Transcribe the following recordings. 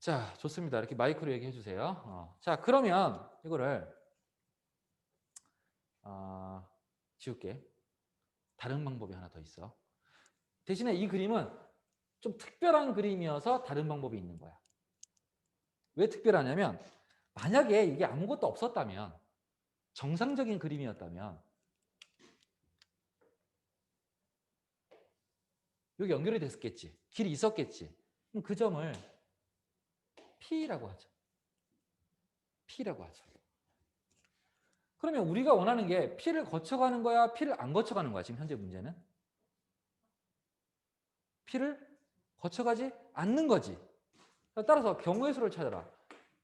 자, 좋습니다. 이렇게 마이크로 얘기해 주세요. 자, 그러면 이거를 지울게. 다른 방법이 하나 더 있어. 대신에 이 그림은 좀 특별한 그림이어서 다른 방법이 있는 거야. 왜 특별하냐면 만약에 이게 아무것도 없었다면 정상적인 그림이었다면 여기 연결이 됐었겠지. 길이 있었겠지. 그럼 그 점을 P라고 하죠. P라고 하죠. 그러면 우리가 원하는 게 P를 거쳐가는 거야? P를 안 거쳐가는 거야? 지금 현재 문제는? P를 거쳐가지 않는 거지. 따라서 경우의 수를 찾아라.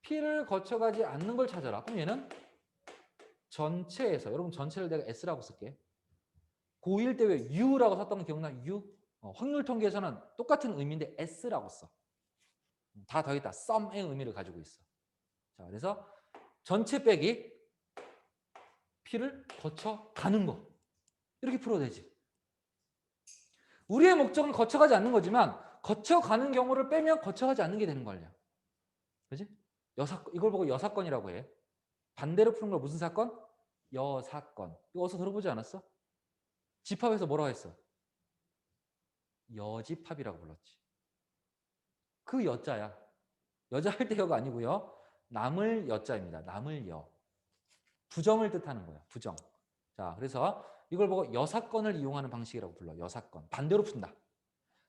P를 거쳐가지 않는 걸 찾아라. 그럼 얘는 전체에서, 여러분 전체를 내가 S라고 쓸게. 고1 때 왜 U라고 썼던 거 기억나? U? 확률 통계에서는 똑같은 의미인데 S라고 써. 다 더했다. sum의 의미를 가지고 있어. 자, 그래서 전체 빼기 P를 거쳐가는 거. 이렇게 풀어도 되지. 우리의 목적은 거쳐가지 않는 거지만 거쳐가는 경우를 빼면 거쳐가지 않는 게 되는 거 아니야. 그지? 이걸 보고 여사건이라고 해. 반대로 푸는 걸 무슨 사건? 여사건. 이거 어디서 들어보지 않았어? 집합에서 뭐라고 했어? 여집합이라고 불렀지. 그 여자야. 여자 할 때 여가 아니고요. 남을 여자입니다. 남을 여. 부정을 뜻하는 거야. 부정. 자, 그래서 이걸 보고 여사건을 이용하는 방식이라고 불러. 여사건. 반대로 푼다.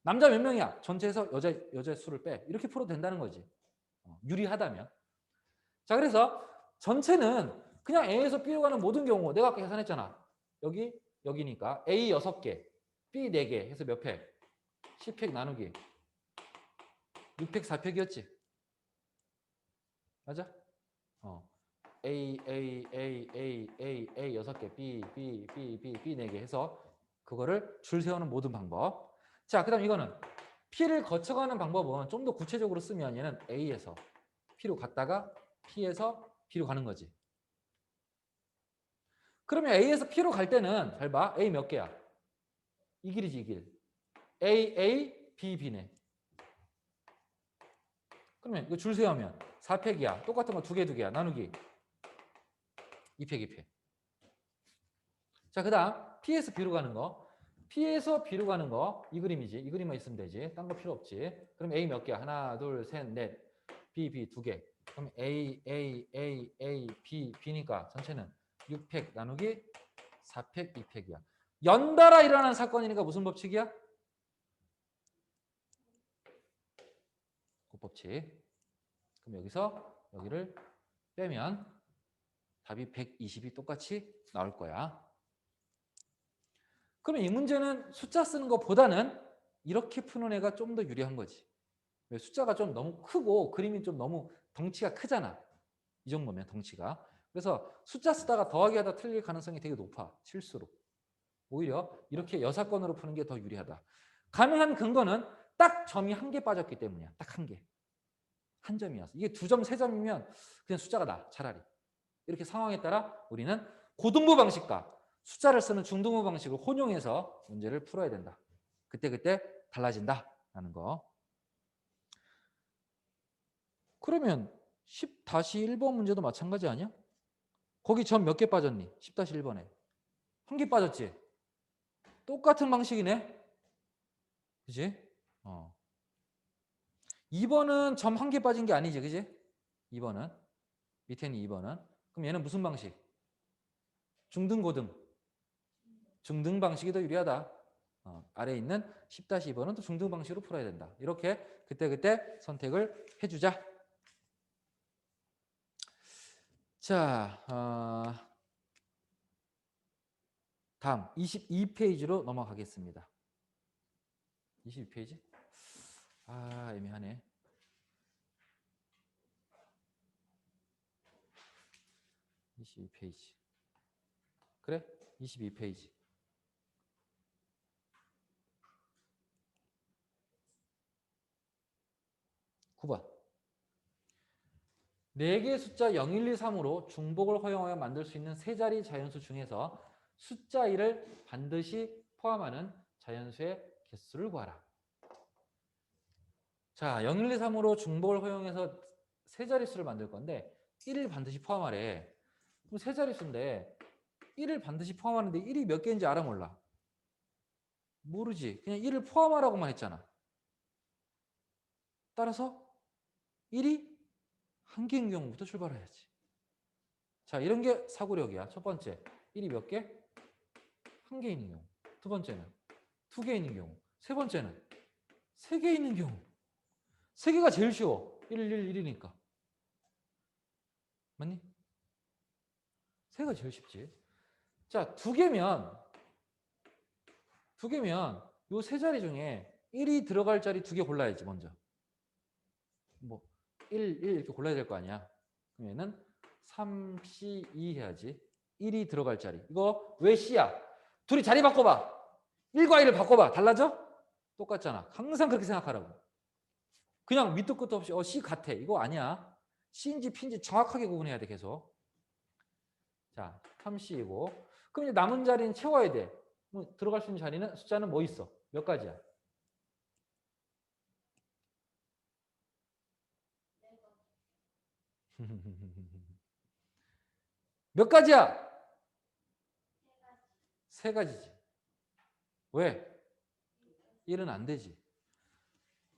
남자 몇 명이야? 전체에서 여자 수를 빼. 이렇게 풀어도 된다는 거지. 유리하다면. 자, 그래서 전체는 그냥 A에서 B로 가는 모든 경우 내가 아까 계산했잖아. 여기니까 A 6개, B 4개 해서 몇 팩? 10팩 나누기 6팩 4팩이었지. 맞아? A 6개, B 4개 해서 그거를 줄 세우는 모든 방법. 자, 그 다음 이거는 P를 거쳐가는 방법은 좀 더 구체적으로 쓰면 얘는 A에서 P로 갔다가 P에서 B로 가는 거지. 그러면 A에서 P로 갈 때는 잘 봐. A 몇 개야? 이 길이지, 이 길. A, B, B네. 그러면 이거 줄 세우면 4팩이야. 똑같은 거 2개 나누기 2팩, 2팩. 자, 그 다음 P에서 B로 가는 거. P에서 B로 가는 거. 이 그림이지. 이 그림만 있으면 되지. 딴 거 필요 없지. 그럼 A 몇 개야? 하나, 둘, 셋, 넷. B, 2개. 그럼 A, B, B니까 전체는 6팩 나누기 4팩, 2팩이야. 연달아 일어나는 사건이니까 무슨 법칙이야? 곱법칙. 그럼 여기서 여기를 빼면 답이 120이 똑같이 나올 거야. 그러면 이 문제는 숫자 쓰는 것보다는 이렇게 푸는 애가 좀 더 유리한 거지. 왜? 숫자가 좀 너무 크고 그림이 좀 너무 덩치가 크잖아. 이 정도면 덩치가. 그래서 숫자 쓰다가 더하기 하다 틀릴 가능성이 되게 높아. 실수로. 오히려 이렇게 여사건으로 푸는 게 더 유리하다. 가능한 근거는 딱 점이 한 개 빠졌기 때문이야. 딱 한 개. 한 점이어서. 이게 2점, 3점이면 그냥 숫자가 나. 차라리. 이렇게 상황에 따라 우리는 고등부 방식과 숫자를 쓰는 중등부 방식을 혼용해서 문제를 풀어야 된다. 그때 달라진다라는 거. 그러면 10-1번 문제도 마찬가지 아니야? 거기 점 몇 개 빠졌니? 10-1번에. 한 개 빠졌지? 똑같은 방식이네? 그지? 2번은 점 한 개 빠진 게 아니지, 그지? 2번은. 밑에 있는 2번은. 그럼 얘는 무슨 방식? 중등, 고등. 중등 방식이 더 유리하다. 아래에 있는 10-2번은 또 중등 방식으로 풀어야 된다. 이렇게 그때 선택을 해주자. 자, 다음 22페이지로 넘어가겠습니다. 22페이지? 애매하네. 22페이지. 그래? 22페이지. 9번. 4개 숫자 0, 1, 2, 3으로 중복을 허용하여 만들 수 있는 세 자리 자연수 중에서 숫자 1을 반드시 포함하는 자연수의 개수를 구하라. 자, 0, 1, 2, 3으로 중복을 허용해서 세 자릿수를 만들 건데 1을 반드시 포함하래. 그럼 세 자릿수인데 1을 반드시 포함하는데 1이 몇 개인지 알아 몰라? 모르지. 그냥 1을 포함하라고만 했잖아. 따라서 1이 한 개인 경우부터 출발해야지. 자, 이런 게 사고력이야. 첫 번째, 1이 몇 개? 한 개 있는 경우. 두 번째는 두 개 있는 경우. 세 번째는 세 개 있는 경우. 세 개가 제일 쉬워. 1, 1, 1이니까. 맞니? 세 개가 제일 쉽지. 자, 두 개면 요 세 자리 중에 1이 들어갈 자리 두 개 골라야지, 먼저. 뭐 1, 1 이렇게 골라야 될 거 아니야. 그러면은 3, C, 2 해야지. 1이 들어갈 자리. 이거 왜 C야? 둘이 자리 바꿔봐. 1과 1을 바꿔봐. 달라져? 똑같잖아. 항상 그렇게 생각하라고. 그냥 밑도 끝도 없이 C 같아. 이거 아니야. C인지 P인지 정확하게 구분해야 돼, 계속. 자, 3C이고. 그럼 이제 남은 자리는 채워야 돼. 들어갈 수 있는 자리는 숫자는 뭐 있어? 몇 가지야? 몇 가지야? 세 가지지. 왜? 1은 안 되지.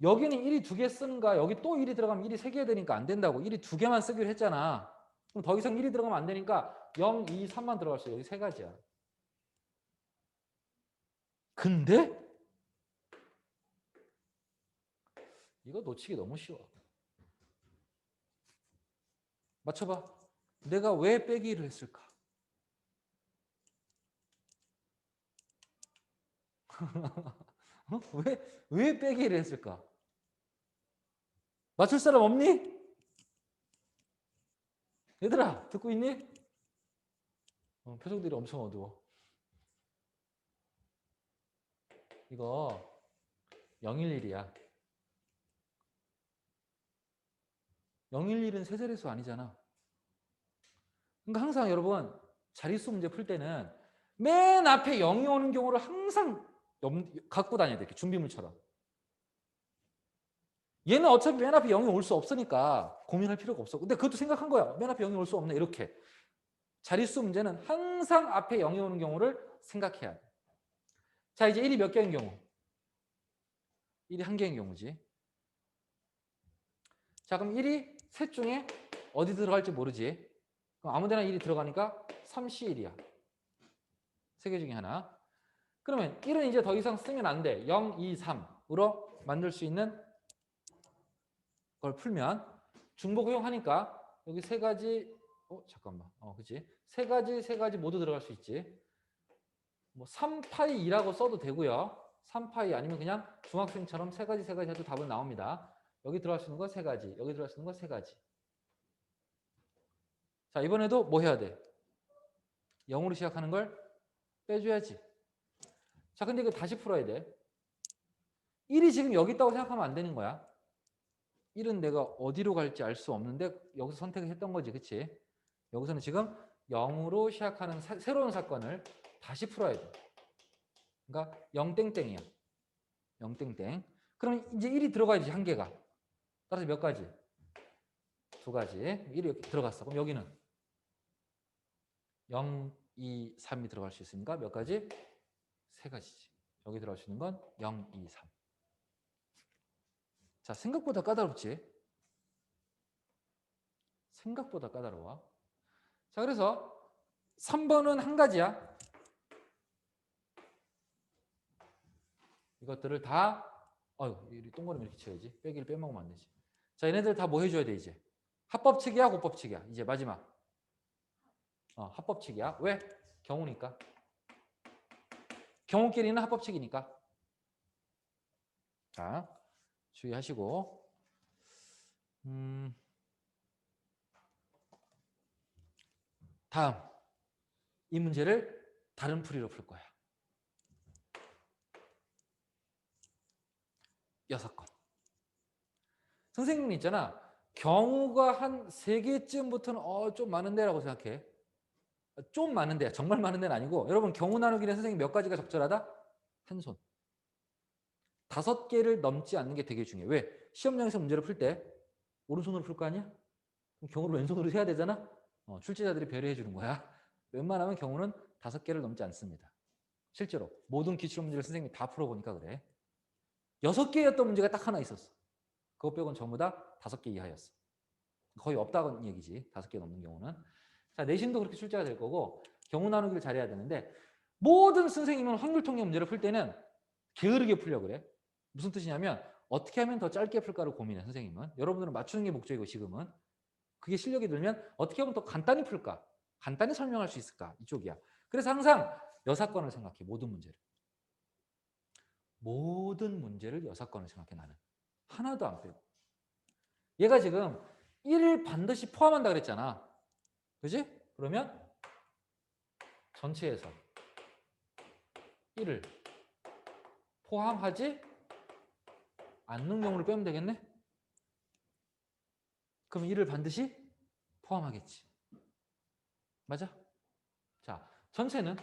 여기는 1이 두 개 쓰는가? 여기 또 1이 들어가면 1이 세 개 되니까 안 된다고. 1이 두 개만 쓰기로 했잖아. 그럼 더 이상 1이 들어가면 안 되니까 0, 2, 3만 들어갈 수 있어. 여기 세 가지야. 근데 이거 놓치기 너무 쉬워. 맞춰봐. 내가 왜 빼기를 했을까? 어? 왜 빼기를 했을까? 맞출 사람 없니? 얘들아, 듣고 있니? 표정들이 엄청 어두워. 이거 011이야. 011은 세 자릿수 아니잖아. 그러니까 항상 여러분 자릿수 문제 풀 때는 맨 앞에 0이 오는 경우를 항상 갖고 다녀야 돼. 이렇게 준비물처럼. 얘는 어차피 맨 앞에 0이 올 수 없으니까 고민할 필요가 없어. 근데 그것도 생각한 거야. 맨 앞에 0이 올 수 없네. 이렇게. 자릿수 문제는 항상 앞에 0이 오는 경우를 생각해야 돼. 자, 이제 1이 몇 개인 경우? 1이 한 개인 경우지. 자, 그럼 1이 셋 중에 어디 들어갈지 모르지. 그럼 아무데나 1이 들어가니까 3C1이야. 세 개 중에 하나. 그러면 1은 이제 더 이상 쓰면 안 돼. 0, 2, 3으로 만들 수 있는 걸 풀면 중복 허용하니까 여기 세 가지 잠깐만. 그치? 세 가지 모두 들어갈 수 있지. 뭐 3파이 2라고 써도 되고요. 3파이 아니면 그냥 중학생처럼 세 가지 해도 답은 나옵니다. 여기 들어갈 수 있는 거 세 가지, 여기 들어갈 수 있는 거 세 가지. 자, 이번에도 뭐 해야 돼? 0으로 시작하는 걸 빼줘야지. 자, 근데 이거 다시 풀어야 돼. 1이 지금 여기 있다고 생각하면 안 되는 거야. 1은 내가 어디로 갈지 알 수 없는데 여기서 선택을 했던 거지. 그치? 여기서는 지금 0으로 시작하는 새로운 사건을 다시 풀어야 돼. 그러니까 0땡땡이야. 0땡땡. 그럼 이제 1이 들어가야지, 한 개가. 따라서 몇 가지? 두 가지. 1이 이렇게 들어갔어. 그럼 여기는 0, 2, 3이 들어갈 수 있으니까 몇 가지? 세 가지지. 여기 들어갈 수 있는 건 0, 2, 3. 자, 생각보다 까다롭지? 생각보다 까다로워. 자, 그래서 3번은 한 가지야. 이것들을 다 이 동그라미 이렇게 쳐야지. 빼기를 빼먹으면 안 되지. 자, 얘네들 다 뭐 해줘야 돼, 이제? 합법칙이야, 고법칙이야? 이제 마지막. 합법칙이야. 왜? 경우니까. 경우끼리는 합법칙이니까. 자, 주의하시고. 다음. 이 문제를 다른 풀이로 풀 거야. 6건. 선생님 있잖아. 경우가 한 3개쯤부터는 좀 많은데라고 생각해. 좀 많은데, 정말 많은 데는 아니고 여러분 경우 나누기는 선생님 몇 가지가 적절하다? 한 손. 5개를 넘지 않는 게 되게 중요해. 왜? 시험장에서 문제를 풀 때 오른손으로 풀 거 아니야? 그럼 경우를 왼손으로 해야 되잖아? 출제자들이 배려해 주는 거야. 웬만하면 경우는 5개를 넘지 않습니다. 실제로 모든 기출 문제를 선생님이 다 풀어보니까 그래. 6개였던 문제가 딱 하나 있었어. 그것 빼고는 전부 다 5개 이하였어. 거의 없다는 얘기지. 5개 넘는 경우는. 자, 내신도 그렇게 출제가 될 거고 경우 나누기를 잘해야 되는데 모든 선생님은 확률 통계 문제를 풀 때는 게으르게 풀려고 그래. 무슨 뜻이냐면 어떻게 하면 더 짧게 풀까를 고민해 선생님은. 여러분들은 맞추는 게 목적이고 지금은. 그게 실력이 들면 어떻게 하면 더 간단히 풀까? 간단히 설명할 수 있을까? 이쪽이야. 그래서 항상 여사건을 생각해. 모든 문제를. 모든 문제를 여사건을 생각해 나는. 하나도 안 빼고. 얘가 지금 1을 반드시 포함한다 그랬잖아. 그지? 그러면 전체에서 1을 포함하지 않는 경우를 빼면 되겠네? 그럼 1을 반드시 포함하겠지. 맞아? 자, 전체는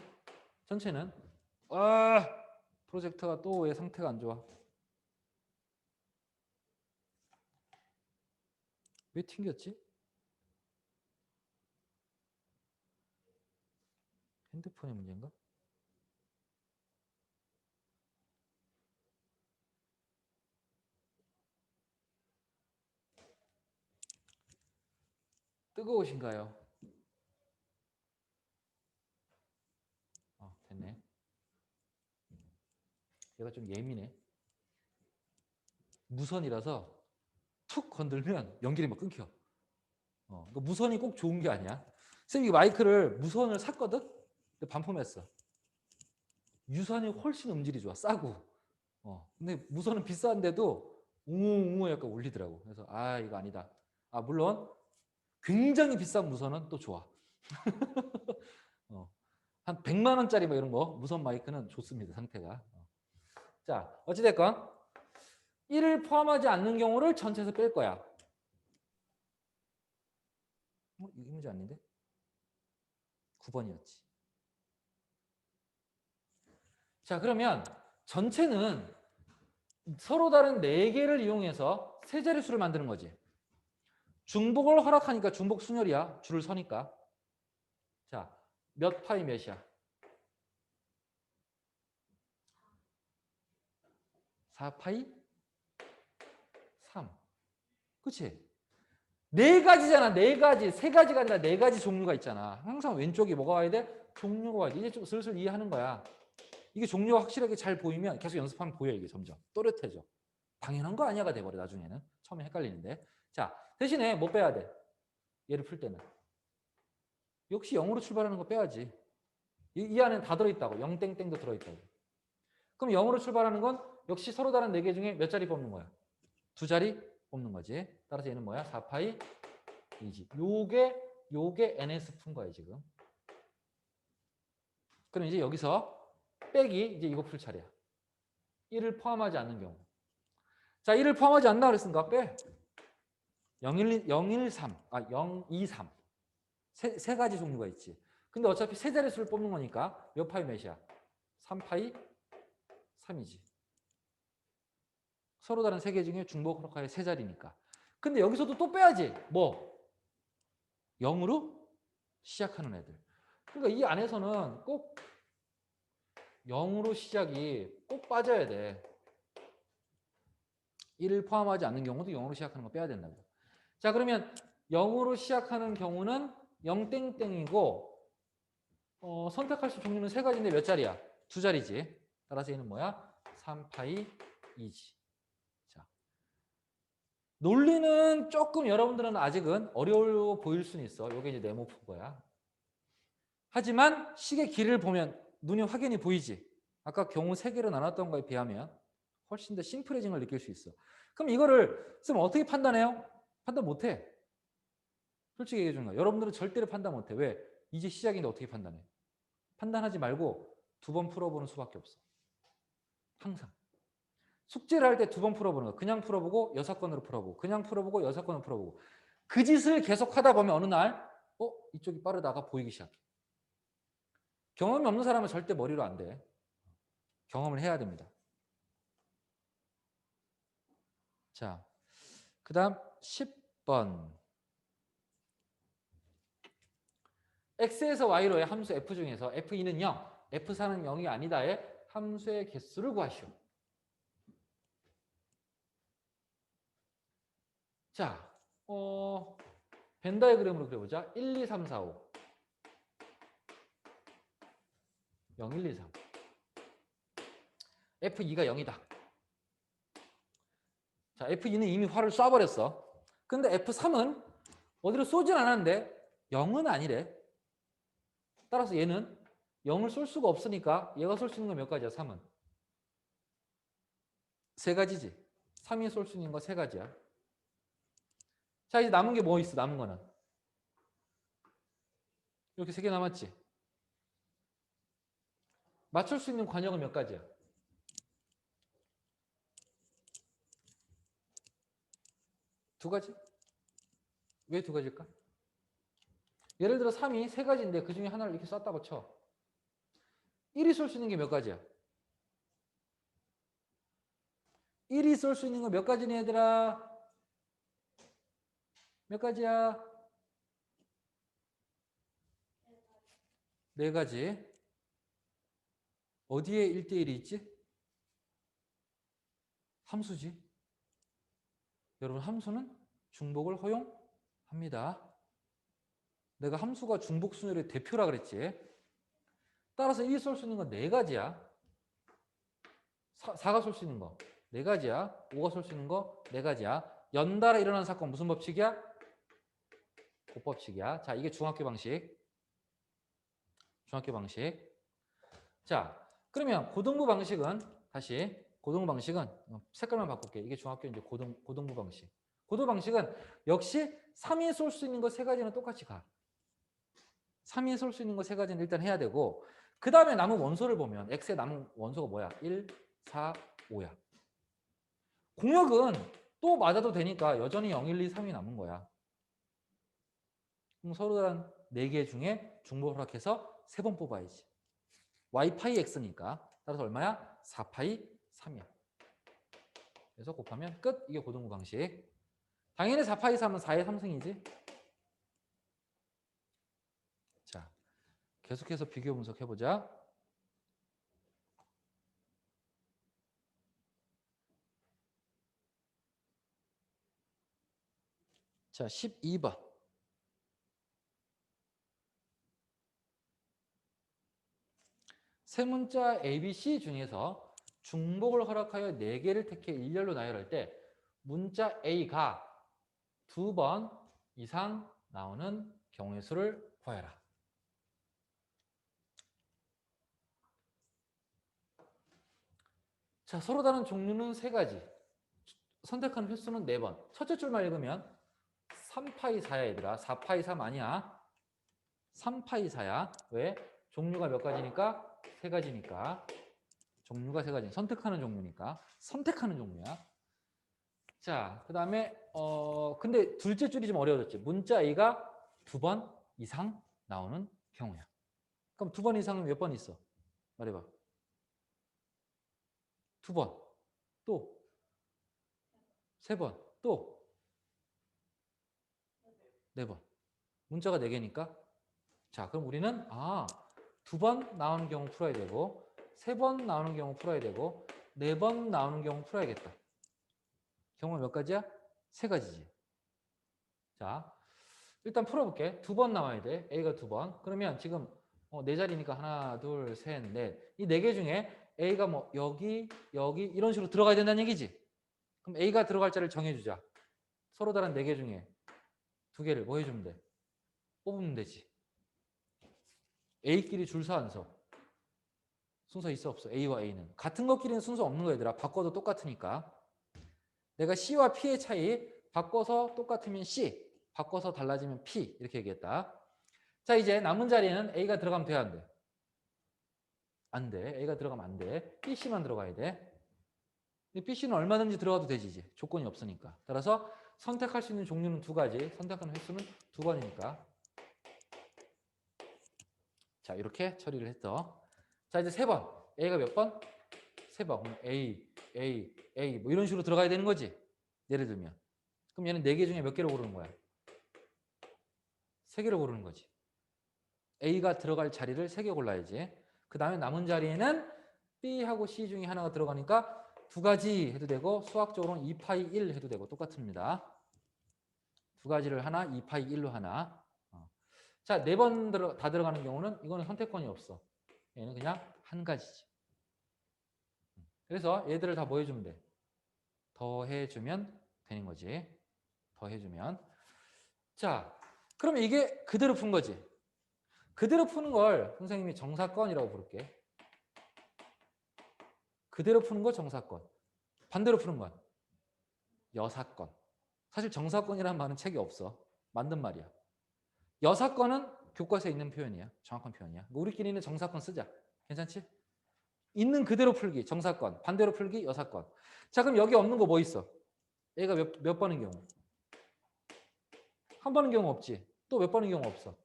프로젝터가 또 왜 상태가 안 좋아? 왜 튕겼지? 핸드폰의 문제인가? 뜨거우신가요? 됐네. 얘가 좀 예민해. 무선이라서 툭 건들면 연결이 막 끊겨. 그러니까 무선이 꼭 좋은 게 아니야. 쌤이 마이크를 무선을 샀거든? 근데 반품했어. 유선이 훨씬 음질이 좋아. 싸고. 근데 무선은 비싼데도 웅웅 약간 울리더라고. 그래서 이거 아니다. 물론 굉장히 비싼 무선은 또 좋아. 한 100만 원짜리 뭐 이런 거 무선 마이크는 좋습니다. 상태가. 자, 어찌됐건 1을 포함하지 않는 경우를 전체에서 뺄 거야. 이 문제 아닌데? 9번이었지. 자, 그러면 전체는 서로 다른 4개를 이용해서 세 자릿수를 만드는 거지. 중복을 허락하니까 중복 순열이야. 줄을 서니까. 자, 몇 파이 몇이야? 4파이 3. 그치? 4가지잖아. 4가지. 3가지가 아니라 4가지 종류가 있잖아. 항상 왼쪽에 뭐가 와야 돼? 종류가 와야 돼. 이제 좀 슬슬 이해하는 거야. 이게 종류가 확실하게 잘 보이면 계속 연습하면 보여. 이게 점점. 또렷해져. 당연한 거 아니야가 돼버려. 나중에는. 처음에 헷갈리는데. 자, 대신에 뭐 빼야 돼? 얘를 풀 때는. 역시 0으로 출발하는 거 빼야지. 이 안에 다 들어있다고. 0땡땡도 들어있다고. 그럼 0으로 출발하는 건 역시 서로 다른 4개 중에 몇 자리 뽑는 거야? 2자리 뽑는 거지. 따라서 얘는 뭐야? 4파이 2지. 요게 NS 푼 거야, 지금. 그럼 이제 여기서 빼기, 이제 이거 풀 차례야. 1을 포함하지 않는 경우. 자, 1을 포함하지 않나 그랬으니까 빼. 013. 023. 세 가지 종류가 있지. 근데 어차피 세 자릿수를 뽑는 거니까 몇 파이 몇이야? 3파이 3이지. 서로 다른 3개 중에 중복 허락하여 3자리니까. 근데 여기서도 또 빼야지. 뭐? 0으로 시작하는 애들. 그러니까 이 안에서는 꼭 0으로 시작이 꼭 빠져야 돼. 1을 포함하지 않는 경우도 0으로 시작하는 거 빼야 된다고. 자, 그러면 0으로 시작하는 경우는 0땡땡이고 선택할 수 종류는 3가지인데 몇 자리야? 2자리지. 따라서 얘는 뭐야? 3파이 2지. 자, 논리는 조금 여러분들은 아직은 어려워 보일 수는 있어. 이게 이제 네모프거야. 하지만 식의 길이를 보면 눈이 확연히 보이지. 아까 경우 3개로 나눴던 거에 비하면 훨씬 더 심플해진 걸 느낄 수 있어. 그럼 이거를 쓰면 어떻게 판단해요? 판단 못해. 솔직히 얘기해 주는 거야. 여러분들은 절대로 판단 못해. 왜? 이제 시작인데 어떻게 판단해? 판단하지 말고 2번 풀어보는 수밖에 없어. 항상. 숙제를 할 때 2번 풀어보는 거야. 그냥 풀어보고 6건으로 풀어보고 그냥 풀어보고 6건으로 풀어보고 그 짓을 계속 하다 보면 어느 날 이쪽이 빠르다가 보이기 시작해. 경험이 없는 사람은 절대 머리로 안 돼. 경험을 해야 됩니다. 자, 그 다음 10번. x에서 y로의 함수 f 중에서 f2는 0, f4는 0이 아니다의 함수의 개수를 구하시오. 자, 벤 다이그램으로 그려보자. 1, 2, 3, 4, 5. 0, 1, 2, 3. F2가 0이다. 자, F2는 이미 활을 쏴버렸어. 근데 F3은 어디로 쏘진 않았는데 0은 아니래. 따라서 얘는 0을 쏠 수가 없으니까 얘가 쏠 수 있는 거 몇 가지야, 3은? 세 가지지. 3이 쏠 수 있는 거 세 가지야. 자, 이제 남은 게 뭐 있어, 남은 거는? 이렇게 세 개 남았지. 맞출 수 있는 관역은 몇 가지야? 두 가지? 왜 두 가지일까? 예를 들어 3이 세 가지인데 그 중에 하나를 이렇게 쐈다고 쳐. 1이 쏠 수 있는 게 몇 가지야? 1이 쏠 수 있는 거 몇 가지니 얘들아? 몇 가지야? 네 가지. 어디에 1대1이 있지? 함수지. 여러분 함수는 중복을 허용합니다. 내가 함수가 중복 순열의 대표라 그랬지. 따라서 1이 쏠 수 있는 건 네 가지야. 4가 쏠 수 있는 거 네 가지야. 5가 쏠 수 있는 거 네 가지야. 연달아 일어나는 사건 무슨 법칙이야? 곱법칙이야. 자, 이게 중학교 방식. 중학교 방식. 자, 그러면 고등부 방식은 다시 고등부 방식은 색깔만 바꿀게. 이게 중학교 이제 고등부 방식. 고등부 방식은 역시 3이 쏠 수 있는 거 세 가지는 똑같이 가. 3이 쏠 수 있는 거 세 가지는 일단 해야 되고 그 다음에 남은 원소를 보면 x의 남은 원소가 뭐야? 1, 4, 5야. 공역은 또 맞아도 되니까 여전히 0, 1, 2, 3이 남은 거야. 그럼 서로 다른 4개 중에 중복을 허락해서 3번 뽑아야지. y파이 x니까 따라서 얼마야? 4파이 3이야. 그래서 곱하면 끝. 이게 고등부 방식. 당연히 4파이 3은 4의 3승이지. 자, 계속해서 비교 분석해보자. 자, 12번. 세 문자 ABC 중에서 중복을 허락하여 4개를 택해 일렬로 나열할 때 문자 A가 2번 이상 나오는 경우의 수를 구하여라. 자, 서로 다른 종류는 3가지. 선택한 횟수는 4번. 첫째 줄만 읽으면 3파이 4야 얘들아. 4파이 3 아니야. 3파이 4야. 왜? 종류가 몇 가지니까? 3가지니까. 종류가 3가지. 선택하는 종류니까. 선택하는 종류야. 자, 그 다음에 근데 둘째 줄이 좀 어려워졌지. 문자 A가 2번 이상 나오는 경우야. 그럼 2번 이상은 몇 번 있어? 말해봐. 2번. 또 3번. 또 4번. 문자가 4개니까. 자, 그럼 우리는 2번 나오는 경우 풀어야 되고 3번 나오는 경우 풀어야 되고 4번 나오는 경우 풀어야겠다. 경우가 몇 가지야? 3가지지. 자, 일단 풀어볼게. 2번 나와야 돼. A가 2번. 그러면 지금 4자리니까 하나, 둘, 셋, 넷. 이 4개 중에 A가 뭐 여기, 여기 이런 식으로 들어가야 된다는 얘기지. 그럼 A가 들어갈 자를 정해주자. 서로 다른 4개 중에 2개를 뭐 해주면 돼? 뽑으면 되지. A끼리 줄 서 안 서? 순서 있어 없어? A와 A는. 같은 것끼리는 순서 없는 거 얘들아. 바꿔도 똑같으니까. 내가 C와 P의 차이 바꿔서 똑같으면 C, 바꿔서 달라지면 P 이렇게 얘기했다. 자, 이제 남은 자리에는 A가 들어가면 돼, 안 돼? 안 돼. A가 들어가면 안 돼. BC만 들어가야 돼. 근데 BC는 얼마든지 들어가도 되지 이제. 조건이 없으니까. 따라서 선택할 수 있는 종류는 2가지. 선택하는 횟수는 2번이니까. 자, 이렇게 처리를 했어. 자, 이제 3번. A가 몇 번? 3번. 그럼 A, A, A 뭐 이런 식으로 들어가야 되는 거지. 예를 들면. 그럼 얘는 4개 중에 몇 개를 고르는 거야? 3개를 고르는 거지. A가 들어갈 자리를 3개 골라야지. 그 다음에 남은 자리에는 B하고 C 중에 하나가 들어가니까 2가지 해도 되고 수학적으로는 2파이 1 해도 되고 똑같습니다. 2가지를 하나, 2파이 1로 하나. 자, 4번 다 들어가는 경우는 이거는 선택권이 없어. 얘는 그냥 한 가지지. 그래서 얘들을 다 뭐 해주면 돼? 더해주면 되는 거지. 더해주면. 자, 그러면 이게 그대로 푼 거지. 그대로 푸는 걸 선생님이 정사건이라고 부를게. 그대로 푸는 거 정사건. 반대로 푸는 건 여사건. 사실 정사건이라는 말은 책에 없어. 만든 말이야. 여사건은 교과서에 있는 표현이야. 정확한 표현이야. 우리끼리는 정사건 쓰자. 괜찮지? 있는 그대로 풀기, 정사건. 반대로 풀기, 여사건. 자, 그럼 여기 없는 거 뭐 있어? 얘가 몇 번인 경우? 한 번인 경우 없지. 또 몇 번인 경우 없어?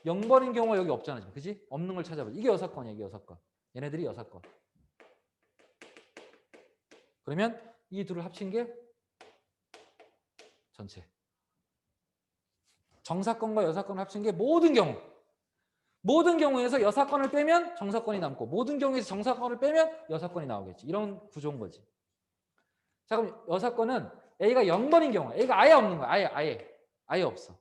0번인 경우가 여기 없잖아. 지금. 그지? 없는 걸 찾아보자. 이게 여사건이야. 이게 여사건. 얘네들이 여사건. 그러면 이 둘을 합친 게 전체. 정사건과 여사건을 합친 게 모든 경우. 모든 경우에서 여사건을 빼면 정사건이 남고 모든 경우에서 정사건을 빼면 여사건이 나오겠지. 이런 구조인 거지. 자, 그럼 여사건은 A가 0번인 경우. A가 아예 없는 거야. 아예 없어.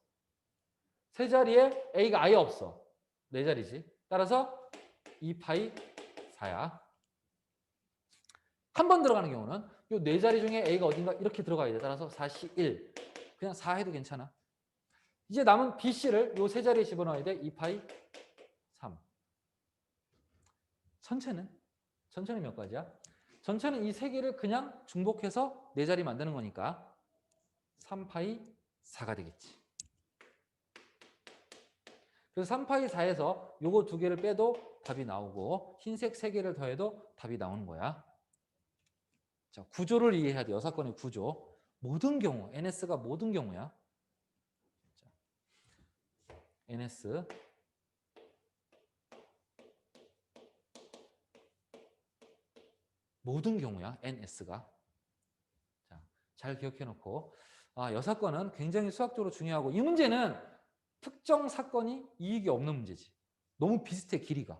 세 자리에 A가 아예 없어. 네 자리지. 따라서 2파이 4야. 한 번 들어가는 경우는 이 네 자리 중에 A가 어딘가 이렇게 들어가야 돼. 따라서 4시 1. 그냥 4 해도 괜찮아. 이제 남은 BC를 이 세 자리에 집어넣어야 돼. 2파이 3. 전체는 몇 가지야? 전체는 이 세 개를 그냥 중복해서 네 자리 만드는 거니까 3파이 4가 되겠지. 그래서 3파이 4에서 요거 두 개를 빼도 답이 나오고 흰색 세 개를 더해도 답이 나오는 거야. 자, 구조를 이해해야 돼. 여사건의 구조. 모든 경우, NS가 모든 경우야. 자, NS 모든 경우야. NS가. 자, 잘 기억해 놓고 여사건은 굉장히 수학적으로 중요하고 이 문제는 특정 사건이 이익이 없는 문제지. 너무 비슷해 길이가.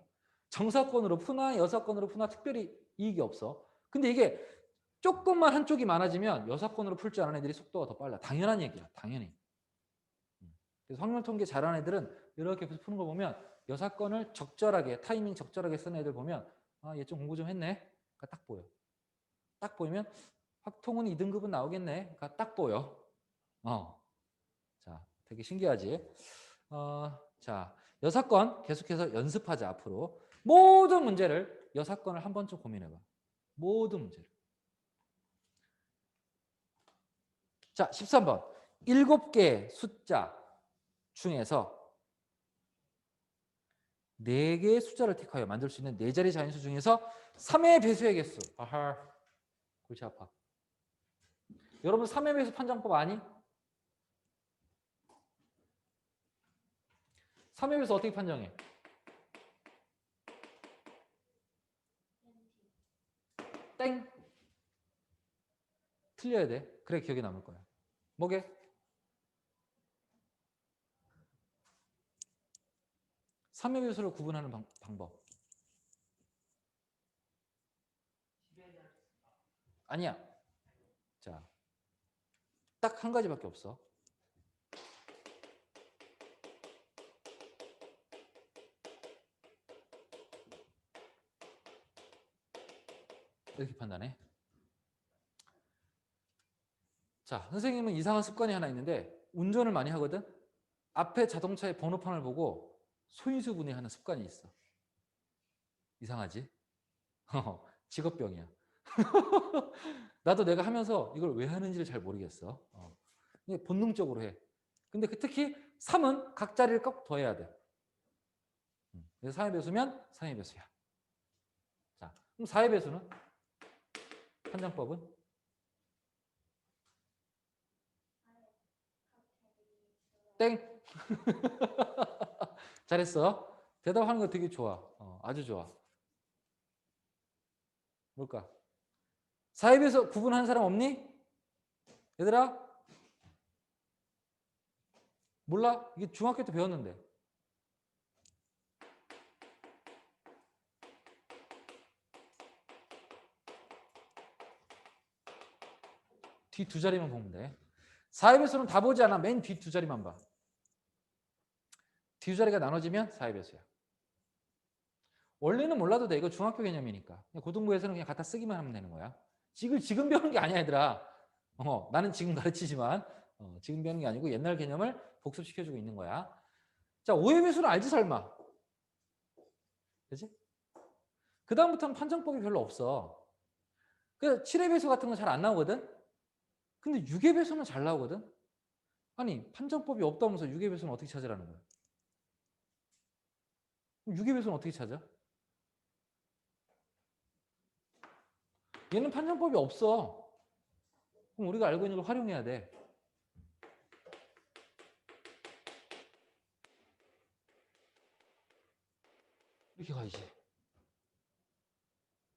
정사건으로 푸나 여사건으로 푸나 특별히 이익이 없어. 근데 이게 조금만 한쪽이 많아지면 여사건으로 풀 줄 아는 애들이 속도가 더 빨라. 당연한 얘기야. 당연히. 그래서 확률 통계 잘하는 애들은 이렇게 푸는 거 보면 여사건을 적절하게 타이밍 적절하게 쓰는 애들 보면 얘 좀 공부 좀 했네. 그러니까 딱 보여. 딱 보이면 확통은 2등급은 나오겠네. 그러니까 딱 보여. 자, 되게 신기하지? 자, 여사건 계속해서 연습하자 앞으로. 모든 문제를 여사건을 한 번쯤 고민해봐. 모든 문제를. 자, 13번. 7개 숫자 중에서 4개의 숫자를 택하여 만들 수 있는 4자리 자연수 중에서 3의 배수의 개수. 아하, 골치 아파. 여러분 3의 배수 판정법 아니? 3의 배수 어떻게 판정해? 땡. 틀려야 돼. 그래 기억에 남을 거야. 뭐게? 3의 배수를 구분하는 방법. 아니야. 자, 딱 한 가지밖에 없어. 이렇게 판단해. 자, 선생님은 이상한 습관이 하나 있는데 운전을 많이 하거든. 앞에 자동차의 번호판을 보고 소인수 분해하는 습관이 있어. 이상하지? 직업병이야. 나도 내가 하면서 이걸 왜 하는지를 잘 모르겠어. 본능적으로 해. 근데 특히 3은 각 자리를 꼭 더해야 돼. 그래서 3의 배수면 3의 배수야. 자, 그럼 4의 배수는? 판정법은? 땡! 잘했어. 대답하는 거 되게 좋아. 아주 좋아. 뭘까? 4의 배수 구분하는 사람 없니? 얘들아 몰라? 이게 중학교 때 배웠는데. 뒤 두 자리만 보면 돼. 4의 배수는 다 보지 않아. 맨 뒤 두 자리만 봐. 뒤 두 자리가 나눠지면 4의 배수야. 원래는 몰라도 돼. 이거 중학교 개념이니까. 고등부에서는 그냥 갖다 쓰기만 하면 되는 거야. 지금 배우는 게 아니야, 얘들아. 나는 지금 가르치지만 지금 배우는 게 아니고 옛날 개념을 복습시켜주고 있는 거야. 자, 5의 배수는 알지 설마. 그치? 그 다음부터는 판정법이 별로 없어. 그래서 7의 배수 같은 건 잘 안 나오거든. 근데 6의 배수는 잘 나오거든. 아니 판정법이 없다면서 6의 배수는 어떻게 찾으라는 거야? 6의 배수는 어떻게 찾아? 얘는 판정법이 없어. 그럼 우리가 알고 있는 걸 활용해야 돼. 이렇게 가야지.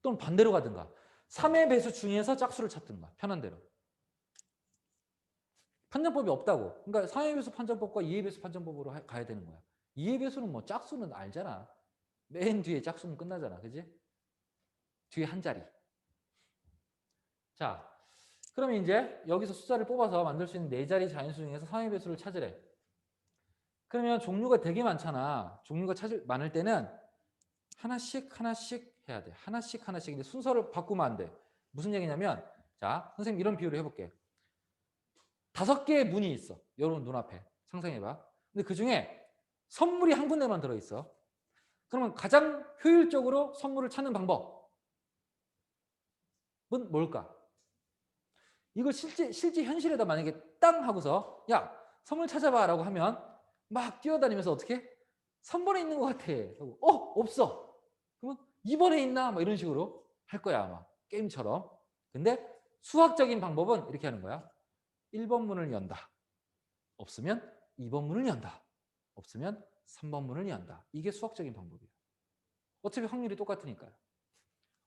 또는 반대로 가든가. 3의 배수 중에서 짝수를 찾든가. 편한 대로. 판정법이 없다고. 그러니까 3의 배수 판정법과 2의 배수 판정법으로 가야 되는 거야. 2의 배수는 뭐 짝수는 알잖아. 맨 뒤에 짝수는 끝나잖아. 그지? 뒤에 한 자리. 자, 그러면 이제 여기서 숫자를 뽑아서 만들 수 있는 4자리 자연수 중에서 3의 배수를 찾으래. 그러면 종류가 되게 많잖아. 종류가 많을 때는 하나씩 해야 돼. 하나씩. 근데 순서를 바꾸면 안 돼. 무슨 얘기냐면, 자, 선생님 이런 비유를 해볼게. 5개의 문이 있어. 여러분 눈앞에. 상상해봐. 근데 그 중에 선물이 한 군데만 들어있어. 그러면 가장 효율적으로 선물을 찾는 방법은 뭘까? 이걸 실제 현실에다 만약에 땅 하고서 야 선물 찾아봐 라고 하면 막 뛰어다니면서 어떻게? 3번에 있는 것 같아. 없어. 그러면 2번에 있나? 뭐 이런 식으로 할 거야 아마. 게임처럼. 근데 수학적인 방법은 이렇게 하는 거야. 1번 문을 연다. 없으면 2번 문을 연다. 없으면 3번 문을 연다. 이게 수학적인 방법이에요. 어차피 확률이 똑같으니까요.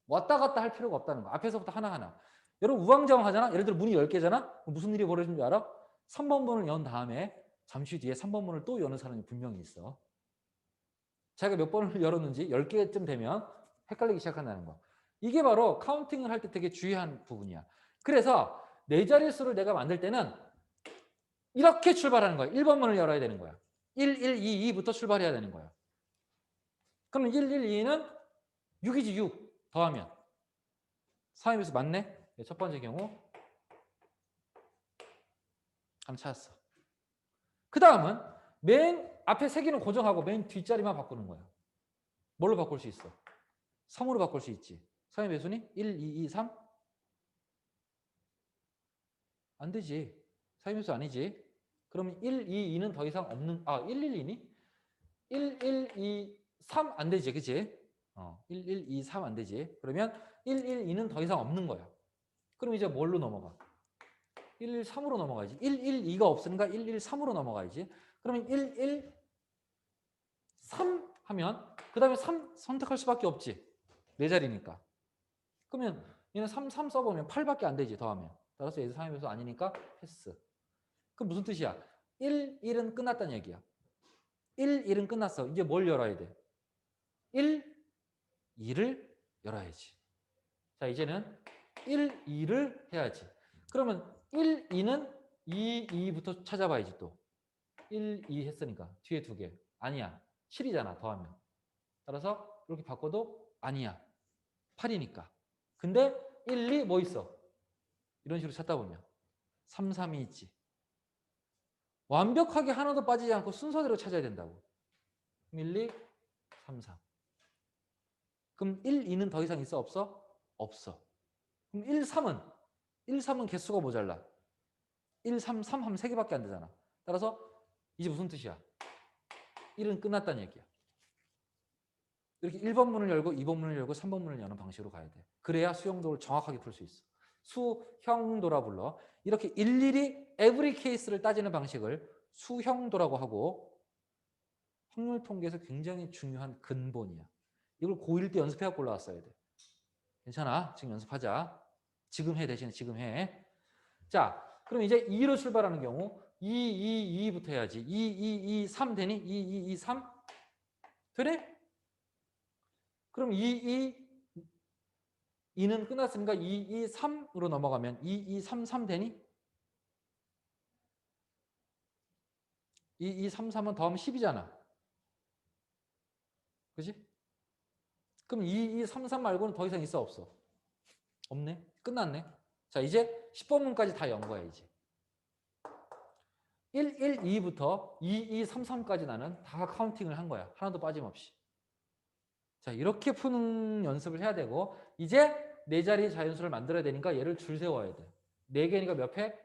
왔다 갔다 할 필요가 없다는 거. 앞에서부터 하나하나. 여러분 우왕좌왕 하잖아. 예를 들어 문이 10개잖아. 무슨 일이 벌어지는 줄 알아? 3번 문을 연 다음에 잠시 뒤에 3번 문을 또 여는 사람이 분명히 있어. 자기가 몇 번을 열었는지 10개쯤 되면 헷갈리기 시작한다는 거. 이게 바로 카운팅을 할 때 되게 중요한 부분이야. 그래서 네 자릿수를 내가 만들 때는 이렇게 출발하는 거야. 1번 문을 열어야 되는 거야. 1, 1, 2, 2부터 출발해야 되는 거야. 그러면 1, 1, 2는 6이지 6 더하면 3의 배수 맞네? 첫 번째 경우 한번 찾았어. 그 다음은 맨 앞에 세 개는 고정하고 맨 뒷자리만 바꾸는 거야. 뭘로 바꿀 수 있어? 3으로 바꿀 수 있지. 3의 배수니? 1, 2, 2, 3? 안 되지. 3의 배수 아니지. 그러면 1, 2, 2는 더 이상 없는, 1, 1, 2니? 1, 1, 2, 3 안 되지. 그치? 1, 1, 2, 3 안 되지. 그러면 1, 1, 2는 더 이상 없는 거야. 그럼 이제 뭘로 넘어가? 1, 1, 3으로 넘어가야지. 1, 1, 2가 없으니까 1, 1, 3으로 넘어가야지. 그러면 1, 1, 3 하면 그 다음에 3 선택할 수밖에 없지. 네 자리니까. 그러면 얘는 3 써보면 8밖에 안 되지. 더하면. 따라서 얘도 3의 배수 아니니까 패스. 그럼 무슨 뜻이야? 1, 1은 끝났다는 얘기야. 1, 1은 끝났어. 이제 뭘 열어야 돼? 1, 2를 열어야지. 자, 이제는 1, 2를 해야지. 그러면 1, 2는 2, 2부터 찾아봐야지 또. 1, 2 했으니까 뒤에 두 개. 아니야. 7이잖아. 더하면. 따라서 이렇게 바꿔도 아니야. 8이니까. 근데 1, 2 뭐 있어? 이런 식으로 찾다 보면 3, 3이 있지. 완벽하게 하나도 빠지지 않고 순서대로 찾아야 된다고. 1, 2, 3, 4. 그럼 1, 2는 더 이상 있어? 없어? 없어. 그럼 1, 3은? 1, 3은 개수가 모자라. 1, 3, 3 하면 3개밖에 안 되잖아. 따라서 이제 무슨 뜻이야? 1은 끝났다는 얘기야. 이렇게 1번 문을 열고 2번 문을 열고 3번 문을 여는 방식으로 가야 돼. 그래야 수형도를 정확하게 풀 수 있어. 수형도라 불러. 이렇게 일일이 every case를 따지는 방식을 수형도라고 하고 확률 통계에서 굉장히 중요한 근본이야. 이걸 고1 때 연습해갖고 올라왔어야 돼. 괜찮아. 지금 연습하자. 지금 해 대신에 지금 해. 자, 그럼 이제 2로 출발하는 경우 2부터 해야지. 3 되니? 3? 되네? 그럼 2는 끝났으니까 3으로 넘어가면 3 되니? 3은 더하면 10이잖아. 그지? 그럼 3 말고는 더 이상 있어 없어? 없네. 끝났네. 자, 이제 10번문까지 다 연 거야, 이제. 2부터 3까지 나는 다 카운팅을 한 거야. 하나도 빠짐없이. 자, 이렇게 푸는 연습을 해야 되고, 이제 네 자리 자연수를 만들어야 되니까 얘를 줄 세워야 돼. 4개니까 몇 팩?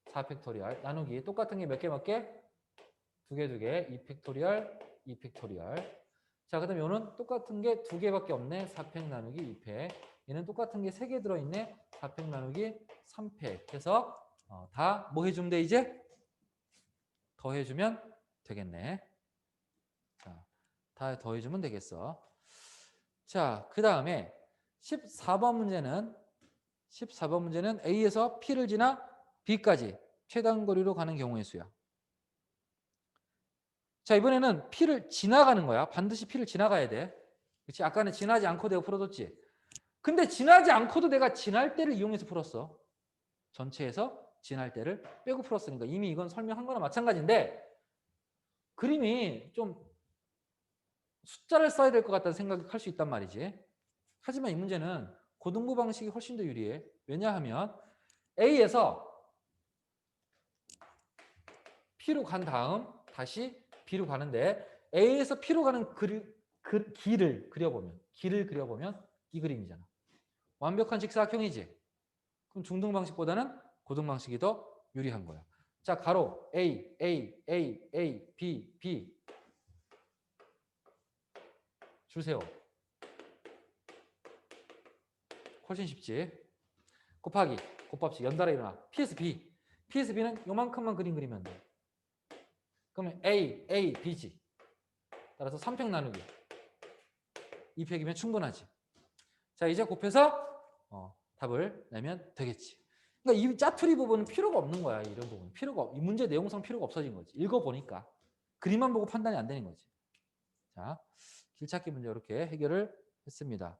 4팩토리얼. 나누기. 똑같은 게 몇 개, 몇 개? 2개, 2개. 2팩토리얼, 2팩토리얼. 자, 그 다음에 얘는 똑같은 게 2개밖에 없네. 4팩 나누기 2팩. 얘는 똑같은 게 3개 들어있네. 4팩 나누기 3팩. 해서 다 뭐 해주면 돼, 이제? 더해주면 되겠네. 자, 다 더해주면 되겠어. 자, 그 다음에 14번 문제는 A에서 P를 지나 B까지 최단 거리로 가는 경우의 수야. 자, 이번에는 P를 지나가는 거야. 반드시 P를 지나가야 돼. 그렇지? 아까는 지나지 않고 내가 풀어줬지. 근데 지나지 않고도 내가 지날 때를 이용해서 풀었어. 전체에서 지날 때를 빼고 풀었으니까 이미 이건 설명한 거나 마찬가지인데 그림이 좀 숫자를 써야 될 것 같다는 생각을 할 수 있단 말이지. 하지만 이 문제는 고등부 방식이 훨씬 더 유리해. 왜냐하면 A에서 P로 간 다음 다시 B로 가는데 A에서 P로 가는 길을 그려보면 이 그림이잖아. 완벽한 직사각형이지. 그럼 중등 방식보다는 고등 방식이 더 유리한 거야. 자, 가로 A, B, B 줄 세워. 훨씬 쉽지. 곱하기, 곱합식, 연달아 일어나. PSB. PSB는 요만큼만 그리면 돼. 그러면 A, B지. 따라서 3팩 나누기. 2팩이면 충분하지. 자, 이제 곱해서 답을 내면 되겠지. 그러니까 이 짜투리 부분은 필요가 없는 거야. 이런 부분. 이 문제 내용상 필요가 없어진 거지. 읽어보니까. 그림만 보고 판단이 안 되는 거지. 자, 길찾기 문제 이렇게 해결을 했습니다.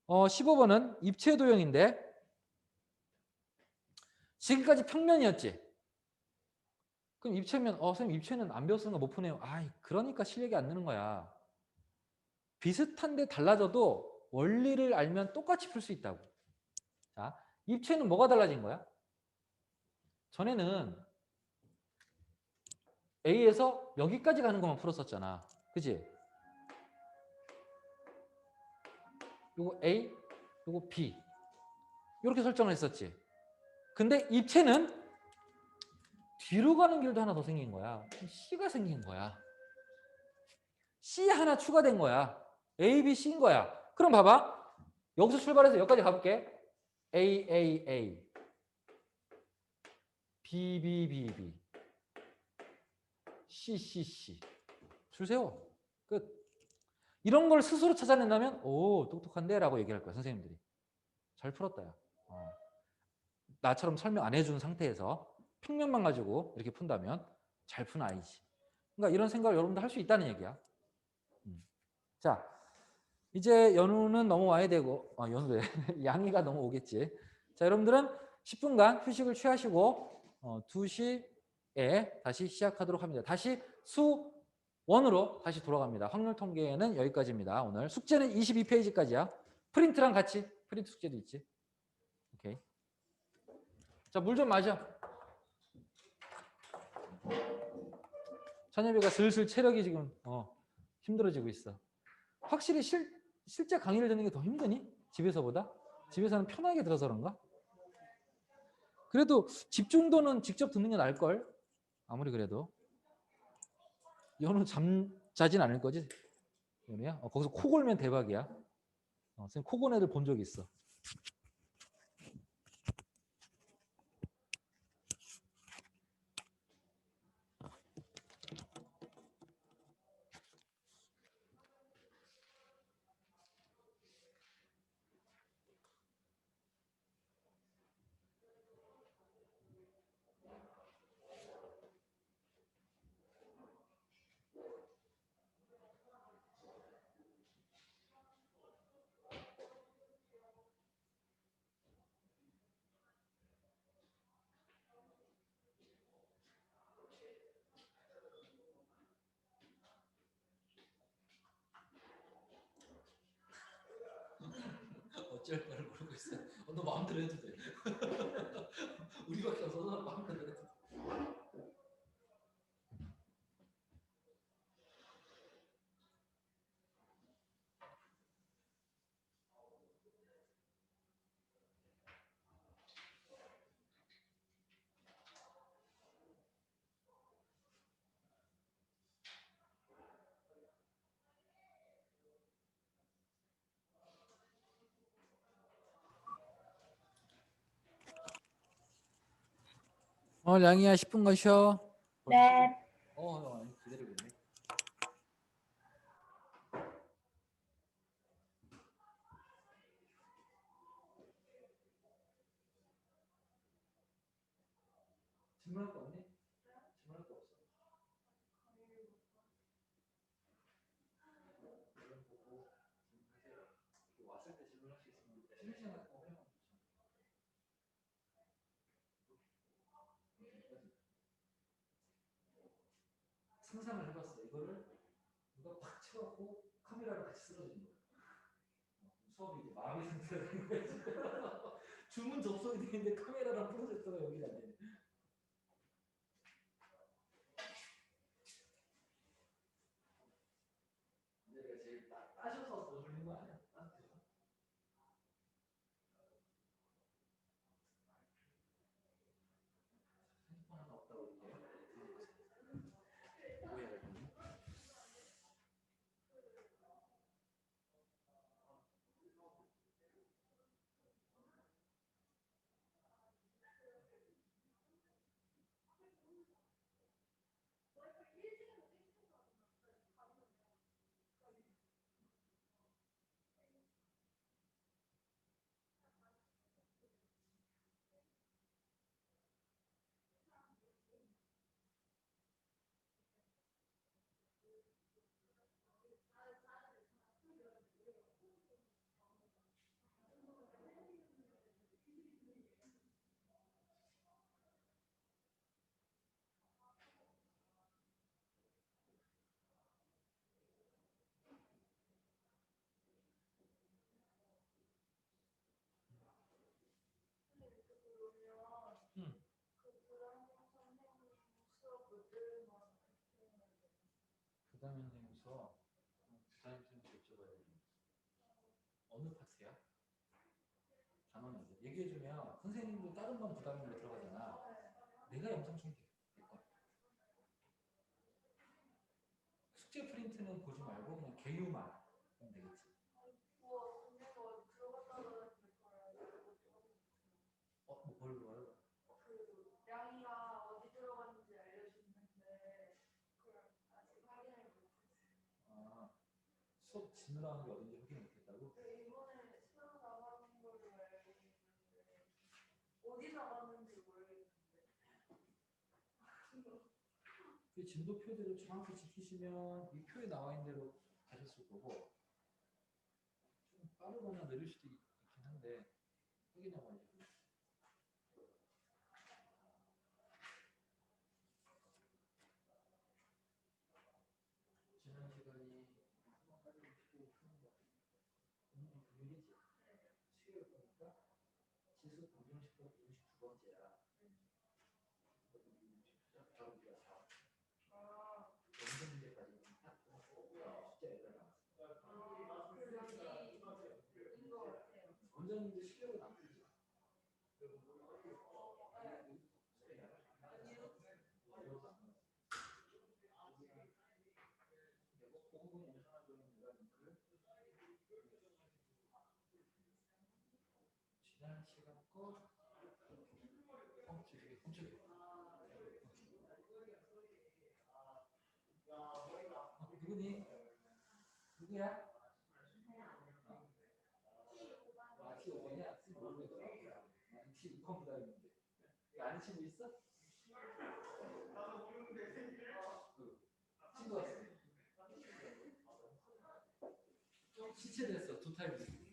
15번은 입체 도형인데 지금까지 평면이었지. 그럼 입체면 선생님 입체는 안 배웠으니까 못 푸네요. 그러니까 실력이 안 느는 거야. 비슷한데 달라져도 원리를 알면 똑같이 풀 수 있다고. 자, 입체는 뭐가 달라진 거야? 전에는 A에서 여기까지 가는 것만 풀었었잖아. 그지? 요거 A, 요거 B. 이렇게 설정을 했었지. 근데 입체는 뒤로 가는 길도 하나 더 생긴 거야. C가 생긴 거야. C 하나 추가된 거야. A, B, C인 거야. 그럼 봐봐. 여기서 출발해서 여기까지 가볼게. A, A, A. B, B, B, B. C, C, C. 줄 세워. 끝. 이런 걸 스스로 찾아낸다면 오, 똑똑한데? 라고 얘기할 거야. 선생님들이. 잘 풀었다. 야. 나처럼 설명 안 해준 상태에서 평면만 가지고 이렇게 푼다면 잘 푼 아이지. 그러니까 이런 생각을 여러분도 할 수 있다는 얘기야. 자, 이제 연우는 넘어와야 되고 연우래. 양이가 넘어오겠지. 자, 여러분들은 10분간 휴식을 취하시고 2시에 다시 시작하도록 합니다. 다시 수 1으로 다시 돌아갑니다. 확률 통계는 여기까지입니다. 오늘 숙제는 22페이지까지야. 프린트랑 같이 프린트 숙제도 있지. 오케이. 자, 물 좀 마셔. 찬엽이가 슬슬 체력이 지금 힘들어지고 있어. 확실히 실제 강의를 듣는 게 더 힘드니? 집에서보다? 집에서는 편하게 들어서 그런가? 그래도 집중도는 직접 듣는 게 나을걸? 아무리 그래도. 연우 자진 않을 거지? 연우야? 거기서 코 골면 대박이야. 선생님 코 고는 애들 본 적 있어. 너 마음대로 해도 돼. 우리밖에 없어서 마음대로 해도 돼. 양이야 10분 가셔. 네. 기다리고 있네. 질문할 거 없니? 질문할 거 없어. 왔을 때 질문할 수 있으면 쉬는 시간 갖고 하면 상상을 해봤어. 이거를 누가 팍 쳐갖고 카메라로 같이 쓰러지는 거야. 수업이 이제 마음의 상태가 된 거야. 주문 접속이 되는데 카메라랑 프로젝터가 여기가 안 되네. 내가 제일 따셔서 돌리는 거 아니야? 핸드폰 하나 없다고 이렇게 뭐 해야 되니? 부담 현상에서 부담 현상 여쭤봐야 되는 어느 파트야? 단원이 얘기해주면 선생님도 다른 반 부담으로 들어가잖아. 내가 영상 중계 될 거야. 숙제 프린트는 보지 말고 그냥 개요만 하면 되겠지. 뭘 봐요? 양이가 어디 들어갔는지 알려줬는데 그걸 아직 확인을 못했어요. 수업 진로하는 게 어딘지 확인 못했다고? 네, 이번에 수능 나가는 걸로 알고 있는데 어디 나갔는지 모르겠는데. 그 진도표대로 정확히 지키시면 이 표에 나와 있는 대로 가셨을 거고 좀 빠르거나 느릴 수도 있긴 한데 확인하고 이제 지난 시간이 한번까지 쉬고 푸는 거 오늘이 금요일이지? 수요일 거니까 지수 검정식도 69번째야. 바로 우리가 4. 연습 문제까지 딱 숫자 8 나왔어. 그 여기인 것 같아요. 원장님들 실력은 안 풀지. 지난 시간 거 되게 깜짝이야. 누구니? 누구야? T5번이야? T6번 부담인데. 아는 친구 있어? 친구 왔어. 시체됐어. 2타입.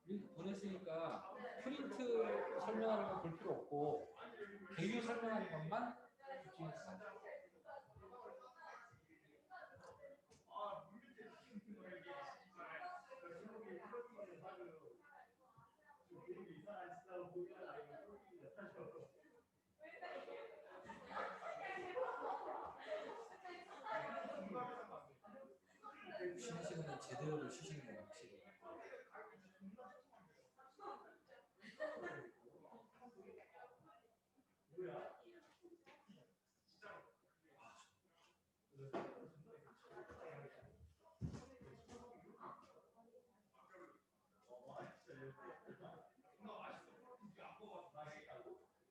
링크 보냈으니까 프린트 설명하는 거 볼 필요 없고 배유 설명하는 것만 집중해서 봐. 쉬는 시간에 제대로 쉬시는 거 확실히.